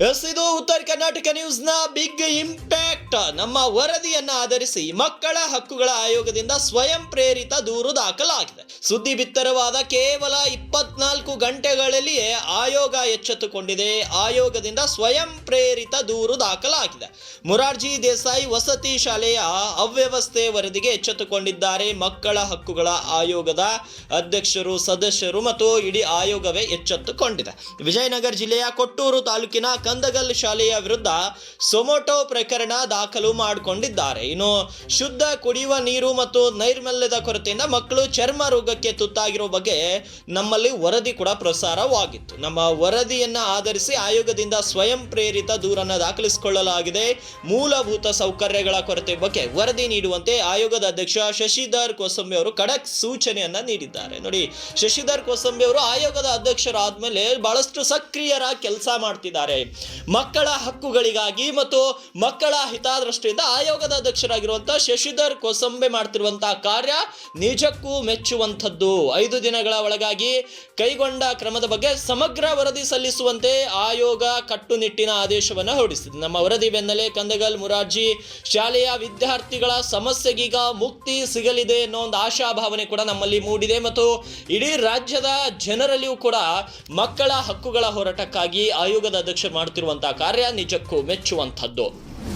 ಇದು ಉತ್ತರ ಕರ್ನಾಟಕ ನ್ಯೂಸ್ ನ ಬಿಗ್ ಇಂಪ್ಯಾಕ್ಟ್. ನಮ್ಮ ವರದಿಯನ್ನ ಆಧರಿಸಿ ಮಕ್ಕಳ ಹಕ್ಕುಗಳ ಆಯೋಗದಿಂದ ಸ್ವಯಂ ಪ್ರೇರಿತ ದೂರು ದಾಖಲಾಗಿದೆ. ಸುದ್ದಿ ಬಿತ್ತರವಾದ ಕೇವಲ 24 ಗಂಟೆಗಳಲ್ಲಿಯೇ ಆಯೋಗ ಎಚ್ಚೆತ್ತುಕೊಂಡಿದೆ. ಆಯೋಗದಿಂದ ಸ್ವಯಂ ಪ್ರೇರಿತ ದೂರು ದಾಖಲಾಗಿದೆ. ಮೊರಾರ್ಜಿ ದೇಸಾಯಿ ವಸತಿ ಶಾಲೆಯ ಅವ್ಯವಸ್ಥೆ ವರದಿಗೆ ಎಚ್ಚೆತ್ತುಕೊಂಡಿದ್ದಾರೆ. ಮಕ್ಕಳ ಹಕ್ಕುಗಳ ಆಯೋಗದ ಅಧ್ಯಕ್ಷರು, ಸದಸ್ಯರು ಮತ್ತು ಇಡೀ ಆಯೋಗವೇ ಎಚ್ಚೆತ್ತುಕೊಂಡಿದೆ. ವಿಜಯನಗರ ಜಿಲ್ಲೆಯ ಕೊಟ್ಟೂರು ತಾಲೂಕಿನ ಕಂದಗಲ್ ಶಾಲೆಯ ವಿರುದ್ಧ ಸೊಮೋಟೋ ಪ್ರಕರಣ ದಾಖಲು ಮಾಡಿಕೊಂಡಿದ್ದಾರೆ. ಇನ್ನು ಶುದ್ಧ ಕುಡಿಯುವ ನೀರು ಮತ್ತು ನೈರ್ಮಲ್ಯದ ಕೊರತೆಯಿಂದ ಮಕ್ಕಳು ಚರ್ಮ ರೋಗಕ್ಕೆ ತುತ್ತಾಗಿರುವ ಬಗ್ಗೆ ನಮ್ಮಲ್ಲಿ ವರದಿ ಕೂಡ ಪ್ರಸಾರವಾಗಿತ್ತು. ನಮ್ಮ ವರದಿಯನ್ನ ಆಧರಿಸಿ ಆಯೋಗದಿಂದ ಸ್ವಯಂ ಪ್ರೇರಿತ ದೂರನ್ನು ದಾಖಲಿಸಿಕೊಳ್ಳಲಾಗಿದೆ. ಮೂಲಭೂತ ಸೌಕರ್ಯಗಳ ಕೊರತೆ ಬಗ್ಗೆ ವರದಿ ನೀಡುವಂತೆ ಆಯೋಗದ ಅಧ್ಯಕ್ಷ ಶಶಿಧರ್ ಕೋಸಂಬಿ ಅವರು ಖಡಕ್ ಸೂಚನೆಯನ್ನ ನೀಡಿದ್ದಾರೆ. ನೋಡಿ, ಶಶಿಧರ್ ಕೋಸಂಬಿ ಅವರು ಆಯೋಗದ ಅಧ್ಯಕ್ಷರಾದ್ಮೇಲೆ ಬಹಳಷ್ಟು ಸಕ್ರಿಯರಾಗಿ ಕೆಲಸ ಮಾಡ್ತಿದ್ದಾರೆ. ಮಕ್ಕಳ ಹಕ್ಕುಗಳಿಗಾಗಿ ಮತ್ತು ಮಕ್ಕಳ ಹಿತದೃಷ್ಟಿಯಿಂದ ಆಯೋಗದ ಅಧ್ಯಕ್ಷರಾಗಿರುವಂತಹ ಶಶಿಧರ್ ಕೋಸಂಬೆ ಮಾಡ್ತಿರುವಂತಹ ಕಾರ್ಯ ನಿಜಕ್ಕೂ ಮೆಚ್ಚುವಂಥದ್ದು. 5 ದಿನಗಳ ಒಳಗಾಗಿ ಕೈಗೊಂಡ ಕ್ರಮದ ಬಗ್ಗೆ ಸಮಗ್ರ ವರದಿ ಸಲ್ಲಿಸುವಂತೆ ಆಯೋಗ ಕಟ್ಟುನಿಟ್ಟಿನ ಆದೇಶವನ್ನು ಹೊರಡಿಸಿದೆ. ನಮ್ಮ ವರದಿ ಬೆನ್ನಲ್ಲೇ ಕಂದಗಲ್ ಮೊರಾರ್ಜಿ ಶಾಲೆಯ ವಿದ್ಯಾರ್ಥಿಗಳ ಸಮಸ್ಯೆಗೀಗ ಮುಕ್ತಿ ಸಿಗಲಿದೆ ಅನ್ನೋ ಒಂದು ಆಶಾಭಾವನೆ ಕೂಡ ನಮ್ಮಲ್ಲಿ ಮೂಡಿದೆ ಮತ್ತು ಇಡೀ ರಾಜ್ಯದ ಜನರಲ್ಲಿಯೂ ಕೂಡ ಮಕ್ಕಳ ಹಕ್ಕುಗಳ ಹೋರಾಟಕ್ಕಾಗಿ ಆಯೋಗದ ಅಧ್ಯಕ್ಷ ಮಾಡ್ತಿರುವಂತಹ ಕಾರ್ಯ ನಿಜಕ್ಕೂ ಮೆಚ್ಚುವಂಥದ್ದು.